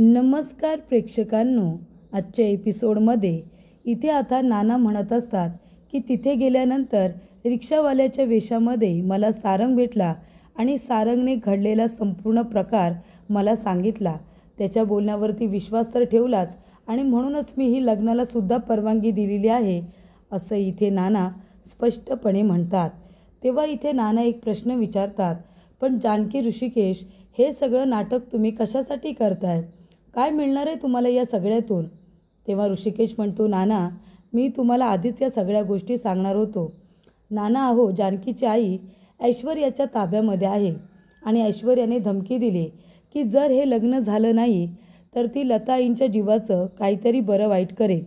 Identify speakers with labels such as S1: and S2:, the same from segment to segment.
S1: नमस्कार प्रेक्षकांनो, आजच्या एपिसोडमध्ये इथे आता नाना म्हणत असतात की तिथे गेल्यानंतर रिक्षावाल्याच्या वेशामध्ये मला सारंग भेटला आणि सारंगने घडलेला संपूर्ण प्रकार मला सांगितला. त्याच्या बोलण्यावरती विश्वास तर ठेवलाच आणि म्हणूनच मी ही लग्नाला सुद्धा परवानगी दिलेली आहे, असं इथे नाना स्पष्टपणे म्हणतात. तेव्हा इथे नाना एक प्रश्न विचारतात, पण जानकी ऋषिकेश, हे सगळं नाटक तुम्ही कशासाठी करताय? काय मिळणार आहे तुम्हाला या सगळ्यातून? तेव्हा ऋषिकेश म्हणतो, नाना, मी तुम्हाला आधीच या सगळ्या गोष्टी सांगणार होतो. नाना, अहो, जानकीची आई ऐश्वर्याच्या ताब्यामध्ये आहे आणि ऐश्वर्याने धमकी दिली की जर हे लग्न झालं नाही तर ती लताईंच्या जीवाचं काहीतरी बरं वाईट करेल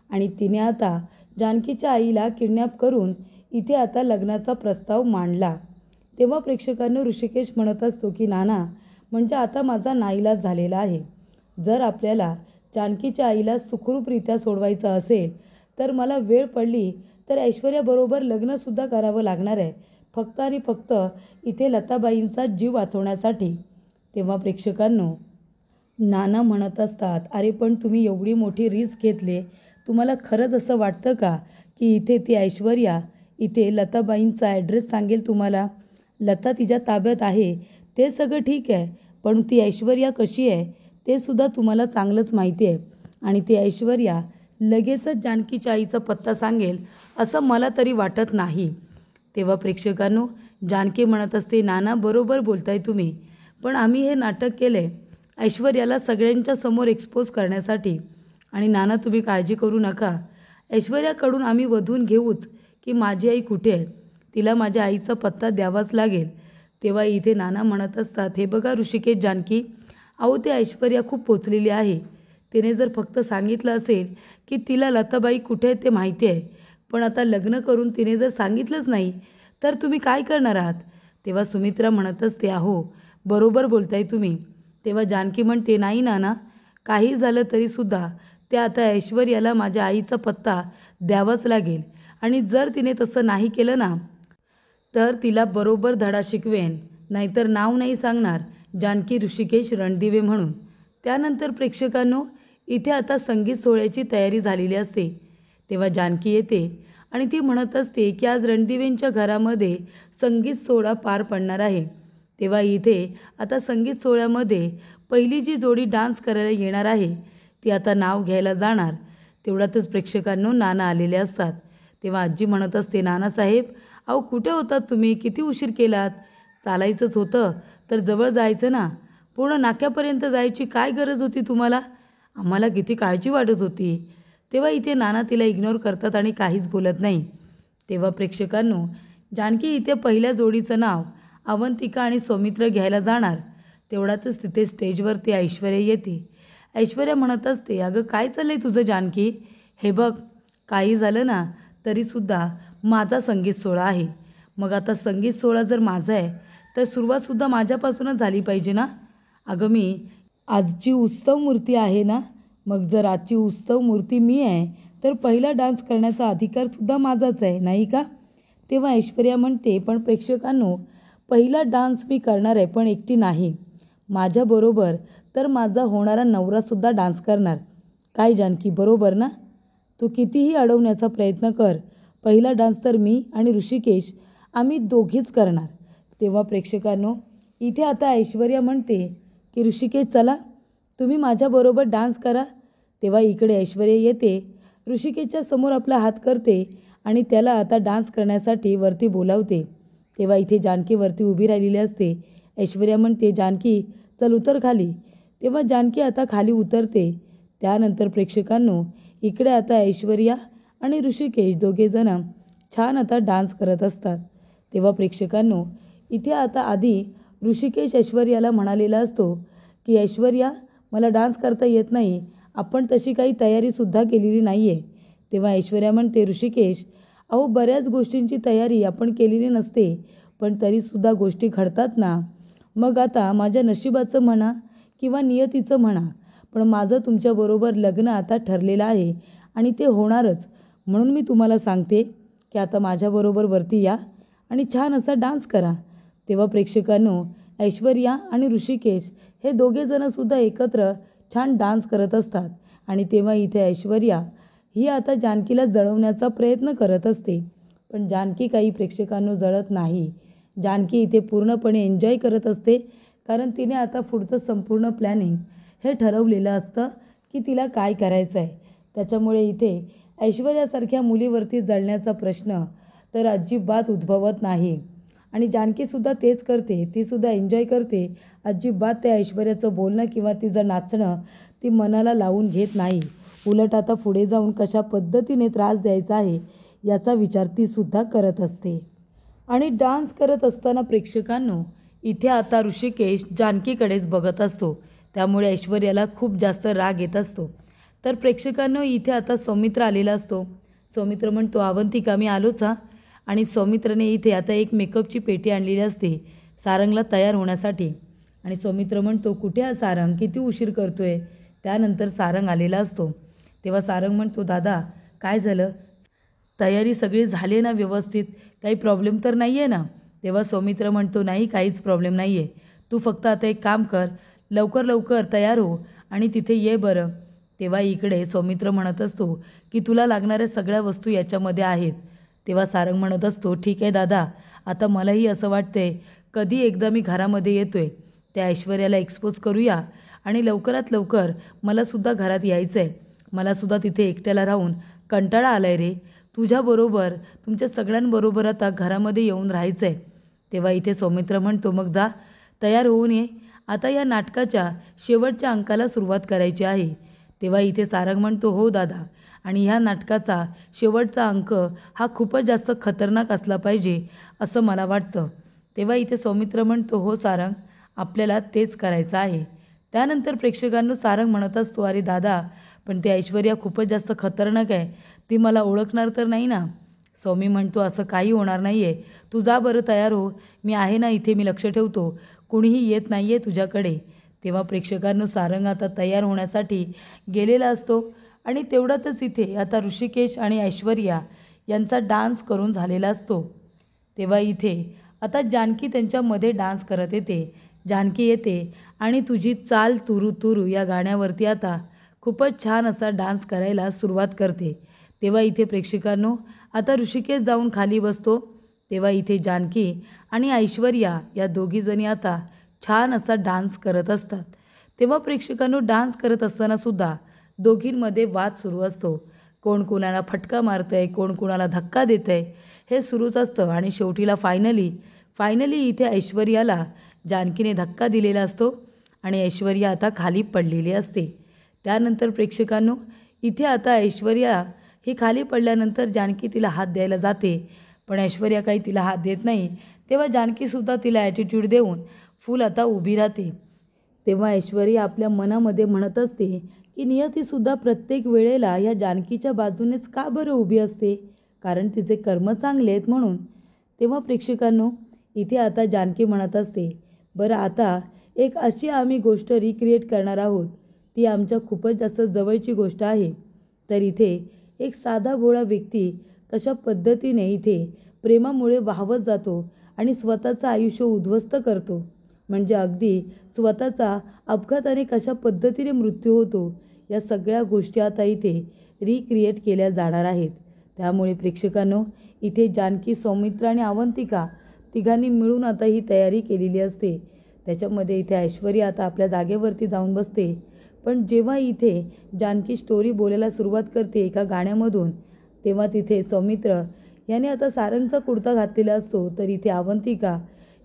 S1: आणि तिने आता जानकीच्या आईला किडनॅप करून इथे आता लग्नाचा प्रस्ताव मांडला. तेव्हा प्रेक्षकांना ऋषिकेश म्हणत असतो की नाना, म्हणजे आता माझा नाईलाज झालेला आहे. जर आपल्याला जानकीच्या आईला सुखरूपरित्या सोडवायचं असेल तर मला वेळ पडली तर ऐश्वर्याबरोबर लग्नसुद्धा करावं लागणार आहे, फक्त आणि फक्त इथे लताबाईंचा जीव वाचवण्यासाठी. तेव्हा प्रेक्षकांनो, नाना म्हणत असतात, अरे पण तुम्ही एवढी मोठी रिस्क घेतले, तुम्हाला खरंच असं वाटतं का की इथे ती ऐश्वर्या इथे लताबाईंचा ॲड्रेस सांगेल तुम्हाला? लता तिच्या ताब्यात आहे ते सगळं ठीक आहे, पण ती ऐश्वर्या कशी आहे ते सुद्धा तुम्हाला चांगलंच माहिती आहे आणि ती ऐश्वर्या लगेचच जानकीच्या आईचा पत्ता सांगेल असं मला तरी वाटत नाही. तेव्हा प्रेक्षकांनो, जानकी म्हणत असते, नाना बरोबर बोलताय तुम्ही, पण आम्ही हे नाटक केलं आहे ऐश्वर्याला सगळ्यांच्या समोर एक्सपोज करण्यासाठी. आणि नाना, तुम्ही काळजी करू नका, ऐश्वर्याकडून आम्ही वधून घेऊच की माझी आई कुठे आहे, तिला माझ्या आईचा पत्ता द्यावाच लागेल. तेव्हा इथे नाना म्हणत असतात, हे बघा ऋषिकेश, जानकी, अहो ते ऐश्वर्या खूप पोचलेली आहे. तिने जर फक्त सांगितलं असेल की तिला लताबाई कुठे आहे ते माहिती आहे, पण आता लग्न करून तिने जर सांगितलंच नाही तर तुम्ही काय करणार आहात? तेव्हा सुमित्रा म्हणत असते, अहो बरोबर बोलताय तुम्ही. तेव्हा जानकी म्हणते, नाही नाना, काही झालं तरीसुद्धा ते आता ऐश्वर्याला माझ्या आईचा पत्ता द्यावाच लागेल आणि जर तिने तसं नाही केलं ना तर तिला बरोबर धडा शिकवेन, नाहीतर नाव नाही सांगणार जानकी ऋषिकेश रणदिवे म्हणून. त्यानंतर प्रेक्षकांनो, इथे आता संगीत सोहळ्याची तयारी झालेली असते. तेव्हा जानकी येते आणि ती म्हणत असते की आज रणदिवेंच्या घरामध्ये संगीत सोहळा पार पडणार आहे. तेव्हा इथे आता संगीत सोहळ्यामध्ये पहिली जी जोडी डान्स करायला येणार आहे ती आता नाव घ्यायला जाणार. तेवढ्यातच प्रेक्षकांनो नाना आलेले असतात. तेव्हा आजी म्हणत असते, नानासाहेब, अहो कुठे होतात तुम्ही? किती उशीर केलात? चालायचंच होतं तर जवळ जायचं ना, पूर्ण नाक्यापर्यंत जायची काय गरज होती तुम्हाला? आम्हाला किती काळजी वाटत होती. तेव्हा इथे नाना तिला इग्नोर करतात आणि काहीच बोलत नाही. तेव्हा प्रेक्षकांनो, जानकी इथे पहिल्या जोडीचं नाव अवंतिका आणि सौमित्र घ्यायला जाणार. तेवढ्यातच तिथे स्टेजवरती ऐश्वर्या येते. ऐश्वर्या म्हणत असते, अगं काय चाललंय तुझं जानकी? हे बघ, काही झालं ना तरीसुद्धा माझा संगीत सोहळा आहे. मग आता संगीत सोहळा जर माझा आहे तर सुरुवातसुद्धा माझ्यापासूनच झाली पाहिजे ना. अगं मी आजची उत्सव मूर्ती आहे ना, मग जर आजची उत्सव मूर्ती मी आहे तर पहिला डान्स करण्याचा अधिकारसुद्धा माझाच आहे, नाही का? तेव्हा ऐश्वर्या म्हणते, पण प्रेक्षकांनो, पहिला डान्स मी करणार आहे, पण एकटी नाही, माझ्याबरोबर तर माझा होणारा नवरासुद्धा डान्स करणार. काय जानकी, बरोबर ना? तू कितीही अडवण्याचा प्रयत्न कर, पहिला डान्स तर मी आणि ऋषिकेश आम्ही दोघीच करणार. तेव्हा प्रेक्षकांनो, इथे आता ऐश्वर्या म्हणते की ऋषिकेश, चला तुम्ही माझ्याबरोबर डान्स करा. तेव्हा इकडे ऐश्वर्या येते, ऋषिकेशच्या समोर आपला हात करते आणि त्याला आता डान्स करण्यासाठी वरती बोलावते. तेव्हा इथे जानकी वरती उभी राहिलेली असते. ऐश्वर्या म्हणते, जानकी चल उतर खाली. तेव्हा जानकी आता खाली उतरते. त्यानंतर प्रेक्षकांनो, इकडे आता ऐश्वर्या आणि ऋषिकेश दोघेजण छान आता डान्स करत असतात. तेव्हा प्रेक्षकांनो, इथे आता आधी ऋषिकेश ऐश्वर्याला म्हणालेला असतो की ऐश्वर्या, मला डान्स करता येत नाही, आपण तशी काही तयारीसुद्धा केलेली नाही आहे. तेव्हा ऐश्वर्या म्हणते, ऋषिकेश, अहो बऱ्याच गोष्टींची तयारी आपण केलेली नसते, पण तरीसुद्धा गोष्टी घडतात ना. मग आता माझ्या नशिबाचं म्हणा किंवा नियतीचं म्हणा, पण माझं तुमच्याबरोबर लग्न आता ठरलेलं आहे आणि ते होणारच. म्हणून मी तुम्हाला सांगते की आता माझ्याबरोबर वरती या आणि छान असा डान्स करा. तेव्हा प्रेक्षकांनो, ऐश्वर्या आणि ऋषिकेश हे दोघेजणंसुद्धा एकत्र छान डान्स करत असतात. आणि तेव्हा इथे ऐश्वर्या ही आता जानकीला जळवण्याचा प्रयत्न करत असते. पण जानकी काही प्रेक्षकांना जळत नाही. जानकी इथे पूर्णपणे एन्जॉय करत असते, कारण तिने आता पुढचं संपूर्ण प्लॅनिंग हे ठरवलेलं असतं की तिला काय करायचं आहे. त्याच्यामुळे इथे ऐश्वर्यासारख्या मुलीवरती जळण्याचा प्रश्न तर अजिबात उद्भवत नाही. आणि जानकीसुद्धा तेच करते. तीसुद्धा एन्जॉय करते. अजिबात त्या ऐश्वर्याचं बोलणं किंवा तिचं नाचणं ती मनाला लावून घेत नाही. उलट आता पुढे जाऊन कशा पद्धतीने त्रास द्यायचा आहे याचा विचार तीसुद्धा करत असते. आणि डान्स करत असताना प्रेक्षकांनो इथे आता ऋषिकेश जानकीकडेच बघत असतो. त्यामुळे ऐश्वर्याला खूप जास्त राग येत असतो. तर प्रेक्षकांनो इथे आता सौमित्र आलेला असतो. सौमित्र म्हणतो, अवंतिका मी आलोच हा. आणि सौमित्रने इथे आता एक मेकअपची पेटी आणलेली असते सारंगला तयार होण्यासाठी. आणि सौमित्र म्हणतो, कुठे हा सारंग, किती उशीर करतोय. त्यानंतर सारंग आलेला असतो. तेव्हा सारंग म्हणतो, दादा काय झालं, तयारी सगळी झाली ना व्यवस्थित, काही प्रॉब्लेम तर नाही आहे ना. तेव्हा सौमित्र म्हणतो, नाही काहीच प्रॉब्लेम नाही आहे. तू फक्त आता एक काम कर, लवकर लवकर तयार हो आणि तिथे ये बरं. तेव्हा इकडे सौमित्र म्हणत असतो की तुला लागणाऱ्या सगळ्या वस्तू याच्यामध्ये आहेत. तेव्हा सारंग म्हणत असतो, ठीक आहे दादा, आता मलाही असं वाटतंय कधी एकदा मी घरामध्ये येतोय, त्या ऐश्वर्याला एक्सपोज करूया आणि लवकरात लवकर मलासुद्धा घरात यायचं आहे. मलासुद्धा तिथे एकट्याला राहून कंटाळा आला आहे रे. तुझ्याबरोबर तुमच्या सगळ्यांबरोबर आता घरामध्ये येऊन राहायचं आहे. तेव्हा इथे सौमित्र म्हणतो, मग जा तयार होऊन ये, आता या नाटकाच्या शेवटच्या अंकाला सुरुवात करायची आहे. तेव्हा इथे सारंग म्हणतो, हो दादा, आणि ह्या नाटकाचा शेवटचा अंक हा खूपच जास्त खतरनाक असला पाहिजे असं मला वाटतं. तेव्हा इथे सौमित्र म्हणतो, हो सारंग, आपल्याला तेच करायचं आहे. त्यानंतर प्रेक्षकांनो सारंग म्हणत असतो, अरे दादा, पण ती ऐश्वर्या खूपच जास्त खतरनाक आहे, ती मला ओळखणार तर नाही ना. सौमी म्हणतो, असं काही होणार नाही आहे, तू जा बरं तयार हो, मी आहे ना इथे, मी लक्ष ठेवतो, कुणीही येत नाही आहे तुझ्याकडे. तेव्हा प्रेक्षकांनो सारंग आता तयार होण्यासाठी गेलेला असतो. आणि तेवढ्यातच इथे आता ऋषिकेश आणि ऐश्वर्या यांचा डान्स करून झालेला असतो. तेव्हा इथे आता जानकी त्यांच्यामध्ये डान्स करत येते. जानकी येते आणि तुझी चाल तुरू तुरू या गाण्यावरती आता खूपच छान असा डान्स करायला सुरुवात करते. तेव्हा इथे प्रेक्षकांनो आता ऋषिकेश जाऊन खाली बसतो. तेव्हा इथे जानकी आणि ऐश्वर्या या दोघीजणी आता छान असा डान्स करत असतात. तेव्हा प्रेक्षकांनो डान्स करत असताना सुद्धा दोघींमध्ये वाद सुरू असतो. कोण कोणाला फटका मारतंय, कोण कोणाला धक्का देतंय, हे सुरूच असतं. आणि शेवटीला फायनली इथे ऐश्वर्याला जानकीने धक्का दिलेला असतो आणि ऐश्वर्या आता खाली पडलेली असते. त्यानंतर प्रेक्षकांनो इथे आता ऐश्वर्या ही खाली पडल्यानंतर जानकी तिला हात द्यायला जाते, पण ऐश्वर्या काही तिला हात देत नाही. तेव्हा जानकीसुद्धा तिला ॲटिट्यूड देऊन फुल आता उभी राहते. तेव्हा ऐश्वर्या आपल्या मनामध्ये म्हणत असते की नियतीसुद्धा प्रत्येक वेळेला या जानकीच्या बाजूनेच का बरं उभी असते, कारण तिचे कर्म चांगले आहेत म्हणून. तेव्हा प्रेक्षकांनो इथे आता जानकी म्हणत असते, बरं आता एक अशी आम्ही गोष्ट रिक्रिएट करणार आहोत, ती आमच्या खूपच जास्त जवळची गोष्ट आहे. तर इथे एक साधा भोळा व्यक्ती कशा पद्धतीने इथे प्रेमामुळे वाहवत जातो आणि स्वतःचं आयुष्य उद्ध्वस्त करतो, म्हणजे अगदी स्वतःचा अपघाताने कशा पद्धतीने मृत्यू होतो, या सगळ्या गोष्टी आता इथे रिक्रिएट केल्या जाणार आहेत. त्यामुळे प्रेक्षकांनो इथे जानकी, सौमित्र आणि अवंतिका तिघांनी मिळून आता ही तयारी केलेली असते. त्याच्यामध्ये इथे ऐश्वर्या आता आपल्या जागेवरती जाऊन बसते. पण जेव्हा इथे जानकी स्टोरी बोलायला सुरुवात करते एका गाण्यामधून, तेव्हा तिथे सौमित्र याने आता सारंगचा कुर्ता घातलेला असतो, तर इथे अवंतिका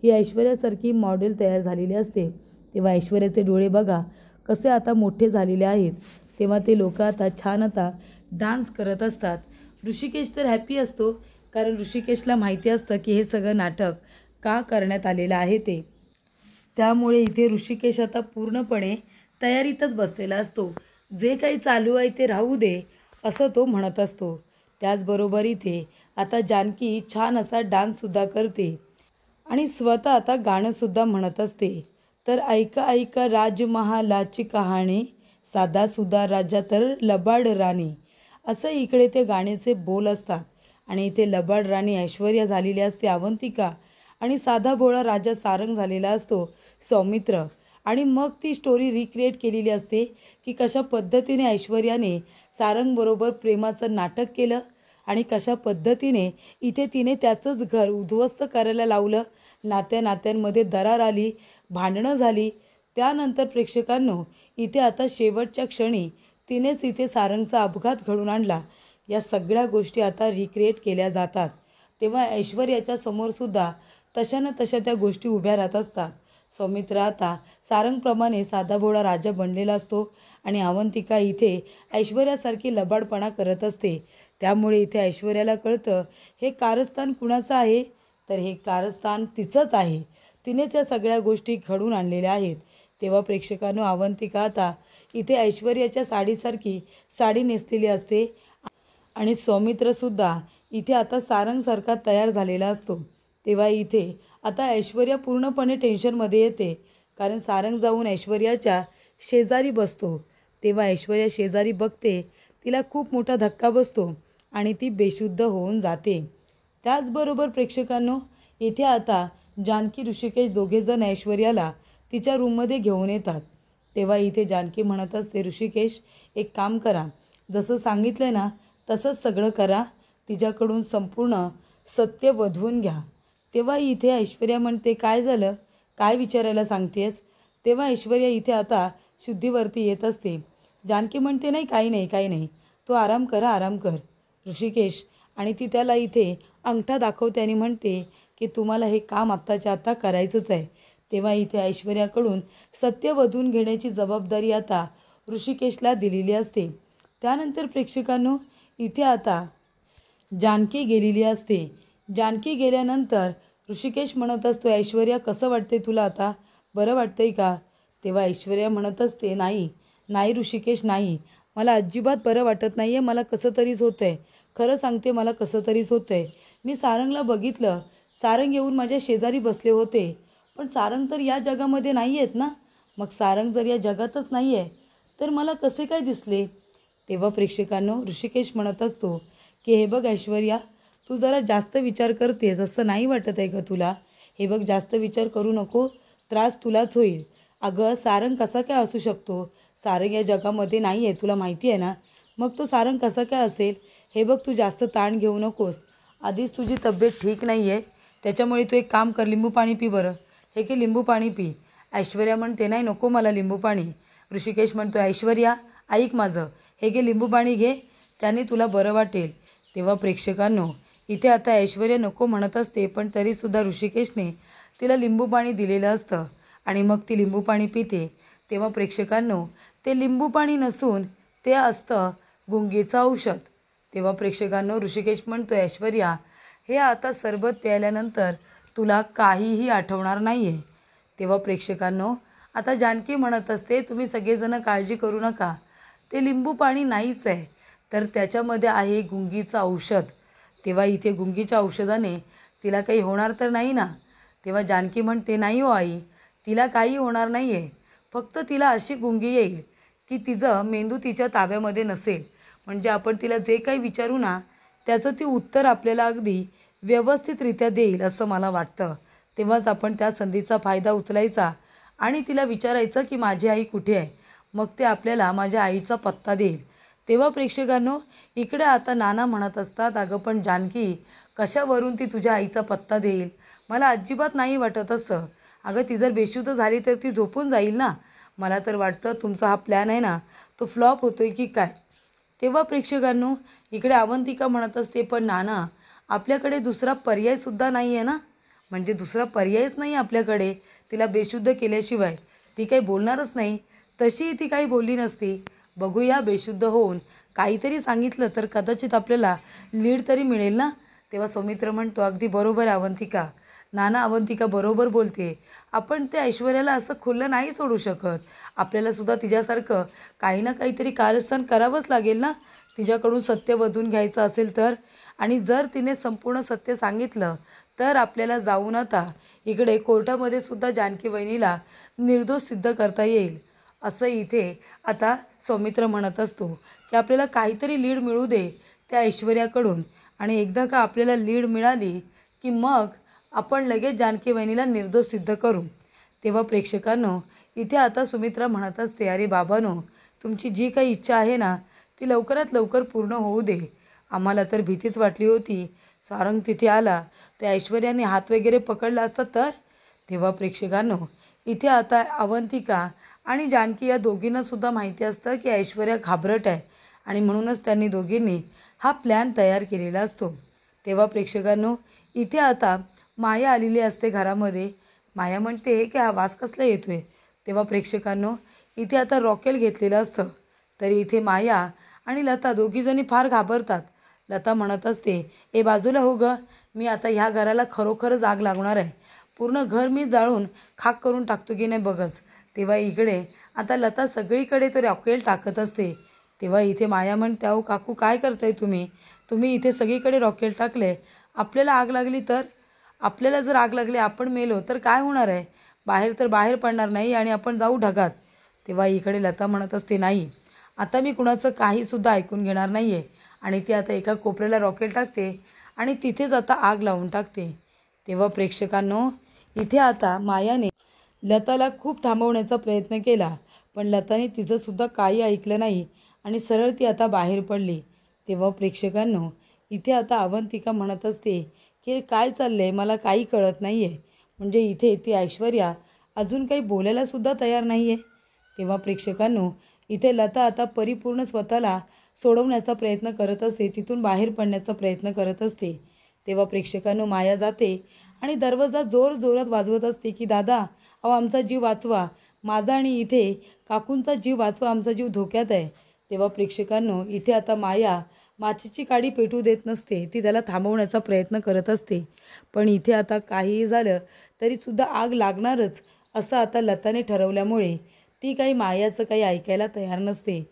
S1: ही ऐश्वर्यासारखी मॉडेल तयार झालेली असते. तेव्हा ऐश्वर्याचे डोळे बघा कसे आता मोठे झालेले आहेत. तेव्हा ते लोक आता छान आता डान्स करत असतात. ऋषिकेश तर हॅपी असतो, कारण ऋषिकेशला माहिती असतं की हे सगळं नाटक का करण्यात आलेलं आहे ते. त्यामुळे इथे ऋषिकेश आता पूर्णपणे तयारीतच बसलेला असतो. जे काही चालू आहे ते राहू दे असं तो म्हणत असतो. त्याचबरोबर इथे आता जानकी छान असा डान्ससुद्धा करते आणि स्वतः आता गाणंसुद्धा म्हणत असते. तर ऐका ऐका राजमहालाची कहाणी, साधासुधा राजा तर लबाड राणी, असं इकडे ते गाण्याचे बोल असतात. आणि इथे लबाड राणी ऐश्वर्या झालेली असते अवंतिका, आणि साधा भोळा राजा सारंग झालेला असतो सौमित्र. आणि मग ती स्टोरी रिक्रिएट केलेली असते की कशा पद्धतीने ऐश्वर्याने सारंगबरोबर प्रेमाचं नाटक केलं आणि कशा पद्धतीने इथे तिने त्याचंच घर उद्ध्वस्त करायला लावलं. नात्यांमध्ये दरार आली, भांडणं झाली. त्यानंतर प्रेक्षकांनो इथे आता शेवटच्या क्षणी तिनेच इथे सारंगचा अपघात घडून आणला. या सगळ्या गोष्टी आता रिक्रिएट केल्या जातात. तेव्हा ऐश्वर्याच्या समोरसुद्धा तशा ना तशा त्या गोष्टी उभ्या राहत असतात. सौमित्र आता सारंगप्रमाणे साधाभोळा राजा बनलेला असतो आणि अवंतिका इथे ऐश्वर्यासारखी लबाडपणा करत असते. त्यामुळे इथे ऐश्वर्याला कळतं हे कारस्थान कुणाचं आहे, तर हे कारस्थान तिचंच आहे. तिनेच या सगळ्या गोष्टी घडून आणलेल्या आहेत. तेव्हा प्रेक्षकांनो अवंतिका आता इथे ऐश्वर्याच्या साडीसारखी साडी नेसलेली असते आणि सौमित्रसुद्धा इथे आता सारंगसारखा तयार झालेला असतो. तेव्हा इथे आता ऐश्वर्या पूर्णपणे टेन्शनमध्ये येते, कारण सारंग जाऊन ऐश्वर्याच्या शेजारी बसतो. तेव्हा ऐश्वर्या शेजारी बघते, तिला खूप मोठा धक्का बसतो आणि ती बेशुद्ध होऊन जाते. त्याचबरोबर प्रेक्षकांनो इथे आता जानकी ऋषिकेश दोघेजण ऐश्वर्याला तिच्या रूममध्ये घेऊन येतात. तेव्हा इथे जानकी म्हणत असते, ऋषिकेश एक काम करा, जसं सांगितलं ना तसंच सगळं करा, तिच्याकडून संपूर्ण सत्य वधवून घ्या. तेव्हा इथे ऐश्वर्या म्हणते, काय झालं, काय विचारायला सांगतेस? तेव्हा ऐश्वर्या इथे आता शुद्धीवरती येत असते. जानकी म्हणते, नाही काही नाही, तो आराम कर ऋषिकेश. आणि ती त्याला इथे अंगठा दाखवते आणि म्हणते की तुम्हाला हे काम आत्ताच्या आत्ता करायचंच आहे. तेव्हा इथे ऐश्वर्याकडून सत्य वधवून घेण्याची जबाबदारी आता ऋषिकेशला दिलेली असते. त्यानंतर प्रेक्षकांनो इथे आता जानकी गेलेली असते. जानकी गेल्यानंतर ऋषिकेश म्हणत असतो, ऐश्वर्या कसं वाटते तुला आता, बरं वाटतंय का? तेव्हा ऐश्वर्या म्हणत असते, नाही ऋषिकेश, नाही, मला अजिबात बरं वाटत नाही आहे, मला कसं तरीच होतं आहे, खरं सांगते मला कसं तरीच होतं आहे. मी सारंगला बघितलं, सारंग येऊन माझ्या शेजारी बसले होते, पण सारंग तर या जगामध्ये नाही आहेत ना, मग सारंग जर या जगातच नाही आहे तर मला कसे काय दिसले? तेव्हा प्रेक्षकांनो ऋषिकेश म्हणत असतो की हे बघ ऐश्वर्या, तू जरा जास्त विचार करतेस असं नाही वाटत आहे का तुला? हे बघ जास्त विचार करू नको, त्रास तुलाच होईल. अगं सारंग कसा काय असू शकतो? सारंग या जगामध्ये नाही आहे, तुला माहिती आहे ना, मग तो सारंग कसा काय असेल? हे बघ तू जास्त ताण घेऊ नकोस, आधीच तुझी तब्येत ठीक नाही आहे, त्याच्यामुळे तू एक काम कर, लिंबू पाणी पी बरं. हे की लिंबू पाणी पी. ऐश्वर्या म्हणते, नाही नको मला लिंबू पाणी. ऋषिकेश म्हणतो, ऐश्वर्या ऐक माझं, हे घे लिंबू पाणी घे, त्याने तुला बरं वाटेल. तेव्हा प्रेक्षकांनो इथे आता ऐश्वर्या नको म्हणत असते, पण तरीसुद्धा ऋषिकेशने तिला लिंबू पाणी दिलेलं असतं आणि मग ती लिंबू पाणी पिते. तेव्हा प्रेक्षकांनो ते लिंबू पाणी नसून ते असतं गुंगीचं औषध. तेव्हा प्रेक्षकांनो ऋषिकेश म्हणतो, ऐश्वर्या हे आता सरबत प्यायल्यानंतर तुला काहीही आठवणार नाही आहे. तेव्हा प्रेक्षकांनो आता जानकी म्हणत असते, तुम्ही सगळेजण काळजी करू नका, ते लिंबू पाणी नाहीच आहे, तर त्याच्यामध्ये आहे गुंगीचं औषध. तेव्हा इथे गुंगीच्या औषधाने तिला काही होणार तर नाही ना? तेव्हा जानकी म्हणते, नाही हो आई, तिला काही होणार नाही आहे, फक्त तिला अशी गुंगी येईल की तिचं मेंदू तिच्या ताब्यामध्ये नसेल. म्हणजे आपण तिला जे काही विचारू ना त्याचं ती उत्तर आपल्याला अगदी व्यवस्थितरित्या देईल असं मला वाटतं. तेव्हाच आपण त्या संधीचा फायदा उचलायचा आणि तिला विचारायचं की माझी आई कुठे आहे, मग ते आपल्याला माझ्या आईचा पत्ता देईल. तेव्हा प्रेक्षकांनो इकडे आता नाना म्हणत असतात, अगं पण जानकी कशावरून ती तुझ्या आईचा पत्ता देईल? मला अजिबात नाही वाटत असं. अगं ती जर बेशुद्ध झाली तर ती झोपून जाईल ना. मला तर वाटतं तुमचा हा प्लॅन आहे ना तो फ्लॉप होतोय की काय? तेव्हा प्रेक्षकांनो इकडे अवंतिका म्हणत असते, पण नाना आपल्याकडे दुसरा पर्यायसुद्धा नाही आहे ना, म्हणजे दुसरा पर्यायच नाही आपल्याकडे, तिला बेशुद्ध केल्याशिवाय ती काही बोलणारच नाही. तशी ती काही बोलली नसती. बघूया बेशुद्ध होऊन काहीतरी सांगितलं तर कदाचित आपल्याला लीड तरी मिळेल ना. तेव्हा सौमित्र म्हणतो, अगदी बरोबर अवंतिका, नाना अवंतिका बरोबर बोलते, आपण त्या ऐश्वर्याला असं खुल्लं नाही सोडू शकत, आपल्याला सुद्धा तिच्यासारखं काही ना काहीतरी कारस्थान करावंच लागेल ना, तिच्याकडून सत्य वधून घ्यायचं असेल तर. आणि जर तिने संपूर्ण सत्य सांगितलं तर आपल्याला जाऊन आता इकडे कोर्टामध्ये सुद्धा जानकी वहिनीला निर्दोष सिद्ध करता येईल असं इथे आता सौमित्र म्हणत असतो की आपल्याला काहीतरी लीड मिळू दे त्या ऐश्वर्याकडून, आणि एकदा का आपल्याला लीड मिळाली की मग आपण लगेच जानकी वहिनीला निर्दोष सिद्ध करू. तेव्हा प्रेक्षकांनो इथे आता सुमित्रा म्हणत असते, अरे बाबांनो, तुमची जी काही इच्छा आहे ना ती लवकरात लवकर पूर्ण होऊ दे. आम्हाला तर भीतीच वाटली होती, सारंग तिथे आला तर ऐश्वर्याने हात वगैरे पकडला असता तर. तेव्हा प्रेक्षकांनो, इथे आता अवंतिका आणि जानकी या दोघींना सुद्धा माहिती असतं की ऐश्वर्या घाबरट आहे आणि म्हणूनच त्यांनी दोघींनी हा प्लॅन तयार केलेला असतो. तेव्हा प्रेक्षकांनो, इथे आता माया आलेली असते घरामध्ये. माया म्हणते की हा वास कसला येतोय. तेव्हा प्रेक्षकांनो, इथे आता रॉकेल घेतलेलं असतं. तरी इथे माया आणि लता दोघीजणी फार घाबरतात. लता म्हणत असते, ए बाजूला हो ग, मी आता ह्या घराला खरोखरच आग लागणार आहे. पूर्ण घर मी जाळून खाक करून टाकतो की नाही बघच. तेव्हा इकडे आता लता सगळीकडे तो रॉकेल टाकत असते. तेव्हा इथे माया म्हणते, अहो काकू, काय करताय तुम्ही? तुम्ही इथे सगळीकडे रॉकेल टाकले, आपल्याला आग लागली तर? आपल्याला जर आग लागली, आपण मेलो तर काय होणार आहे? बाहेर तर बाहेर पडणार नाही आणि आपण जाऊ ढगात. तेव्हा इकडे लता म्हणत असते, नाही, आता मी कुणाचं काहीसुद्धा ऐकून घेणार नाही आहे. आणि ती आता एका कोपऱ्याला रॉकेल टाकते आणि तिथेच आता आग लावून टाकते. तेव्हा प्रेक्षकांनो, इथे आता मायाने लताला खूप थांबवण्याचा प्रयत्न केला, पण लताने तिचंसुद्धा काही ऐकलं नाही आणि सरळ ती आता बाहेर पडली. तेव्हा प्रेक्षकांनो, इथे आता अवंतिका म्हणत असते की काय चाललं आहे, मला काही कळत नाही आहे. म्हणजे इथे ती ऐश्वर्या अजून काही बोलायलासुद्धा तयार नाही आहे. तेव्हा प्रेक्षकांनो, इथे लता आता परिपूर्ण स्वतःला सोडवण्याचा प्रयत्न करत असते, तिथून बाहेर पडण्याचा प्रयत्न करत असते. तेव्हा प्रेक्षकांनो, माया जाते आणि दरवाजा जोर जोरात वाजवत असते की दादा, अहो आमचा जीव वाचवा, माझा आणि इथे काकूंचा जीव वाचवा, आमचा जीव धोक्यात आहे. तेव्हा प्रेक्षकांनो, इथे आता माया माचीची काडी पेटू देत नसते, ती त्याला थांबवण्याचा प्रयत्न करत असते. पण इथे आता काहीही झालं तरीसुद्धा आग लागणारच असं आता लताने ठरवल्यामुळे ती काही मायाचं काही ऐकायला तयार नसते.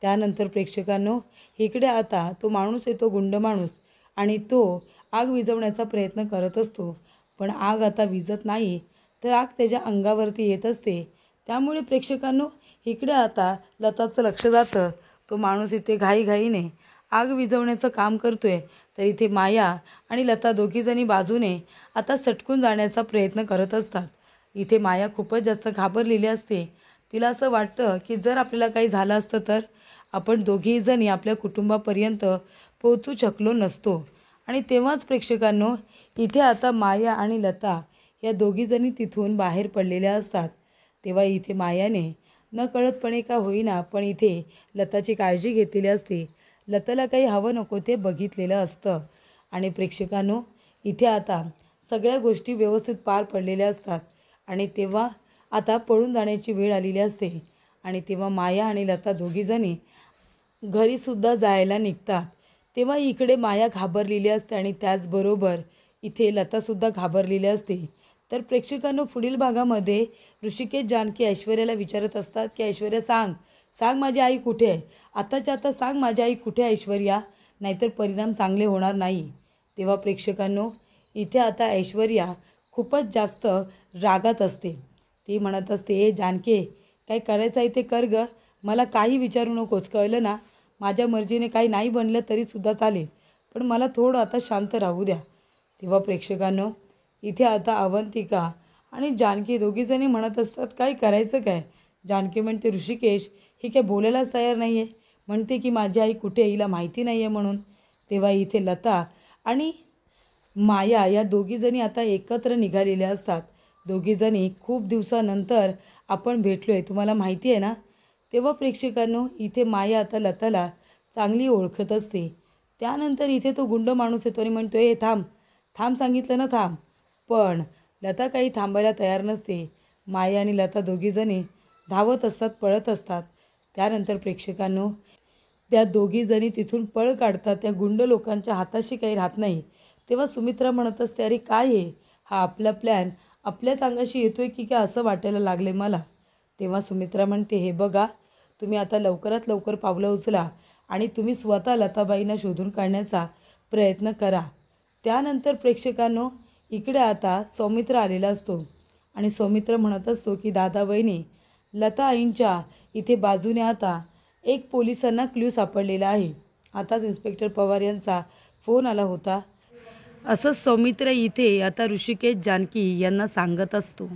S1: त्यानंतर प्रेक्षकांनो, इकडे आता तो माणूस येतो, गुंड माणूस, आणि तो आग विझवण्याचा प्रयत्न करत असतो. पण आग आता विझत नाही, तर आग त्याच्या अंगावरती येत असते. त्यामुळे प्रेक्षकांनो, इकडे आता लताचं लक्ष जातं, तो माणूस इथे घाईघाईने आग विझवण्याचं काम करतोय, तर इथे माया आणि लता दोघीजणी बाजूने आता सटकून जाण्याचा प्रयत्न करत असतात. इथे माया खूपच जास्त घाबरलेली असते. तिला असं वाटतं की जर आपल्याला काही झालं असतं तर आपण दोघीजणी आपल्या कुटुंबापर्यंत पोहोचू शकलो नसतो. आणि तेव्हाच प्रेक्षकांनो, इथे आता माया आणि लता या दोघीजणी तिथून बाहेर पडलेल्या असतात. तेव्हा इथे मायाने नकळतपणे का होईना पण इथे लताची काळजी घेतलेली असते. लताला काही हवं नको ते बघितलेलं असतं. आणि प्रेक्षकांनो, इथे आता सगळ्या गोष्टी व्यवस्थित पार पडलेल्या असतात आणि तेव्हा आता पळून जाण्याची वेळ आलेली असते. आणि तेव्हा माया आणि लता दोघीजणी घरीसुद्धा जायला निघतात. तेव्हा इकडे माया घाबरलेली असते आणि त्याचबरोबर इथे लतासुद्धा घाबरलेली असते. तर प्रेक्षकांनो, पुढील भागामध्ये ऋषिकेश जानकी ऐश्वर्याला विचारत असतात की ऐश्वर्या, सांग सांग माझी आई कुठे आहे? आताच्या आता सांग माझी आई कुठे आहे ऐश्वर्या, नाहीतर परिणाम चांगले होणार नाही. तेव्हा प्रेक्षकांनो, इथे आता ऐश्वर्या खूपच जास्त रागात असते. ती म्हणत असते, ए जानकी, काय करायचं आहे ते कर ग, मला काही विचारू नकोस, कळलं ना? माझ्या मर्जीने काही नाही बनलं तरीसुद्धा चालेल, पण मला थोडं आता शांत राहू द्या. तेव्हा प्रेक्षकांनो, इथे आता अवंतिका आणि जानकी दोघीजणी म्हणत असतात, काय करायचं काय? जानकी म्हणते, ऋषिकेश ही काय बोलायलाच तयार नाही आहे, म्हणते की माझी आई कुठे, हिला माहिती नाही आहे म्हणून. तेव्हा इथे लता आणि माया या दोघीजणी आता एकत्र निघालेल्या असतात. दोघीजणी खूप दिवसानंतर आपण भेटलो आहे, तुम्हाला माहिती आहे ना? तेव्हा प्रेक्षकांनो, इथे माया आता लताला चांगली ओळखत असते. त्यानंतर इथे तो गुंड माणूस येतो आणि म्हणतो, ए थांब थांब, सांगितलं ना थांब. पण लता काही थांबायला तयार नसते. माया आणि लता दोघीजणी धावत असतात, पळत असतात. त्यानंतर प्रेक्षकांनो, त्या दोघीजणी तिथून पळ काढतात. त्या गुंड लोकांच्या हाताशी काही राहत नाही. तेव्हा सुमित्रा म्हणत असते, अरे काय आहे, हा आपला प्लॅन आपल्याच अंगाशी येतोय की काय असं वाटायला लागले मला. तेव्हा सुमित्रा म्हणते, हे बघा, तुम्ही आता लवकरात लवकर पावलं उचला आणि तुम्ही स्वतः लताबाईंना शोधून काढण्याचा प्रयत्न करा. त्यानंतर प्रेक्षकांनो, इकडे आता सौमित्र आलेला असतो आणि सौमित्र म्हणत असतो की दादा वहिनी, लता आईंच्या इथे बाजूने आता एक पोलिसांना क्ल्यू सापडलेला आहे. आताच इन्स्पेक्टर पवार यांचा फोन आला होता, असं सौमित्र इथे आता ऋषिकेश जानकी यांना सांगत असतो.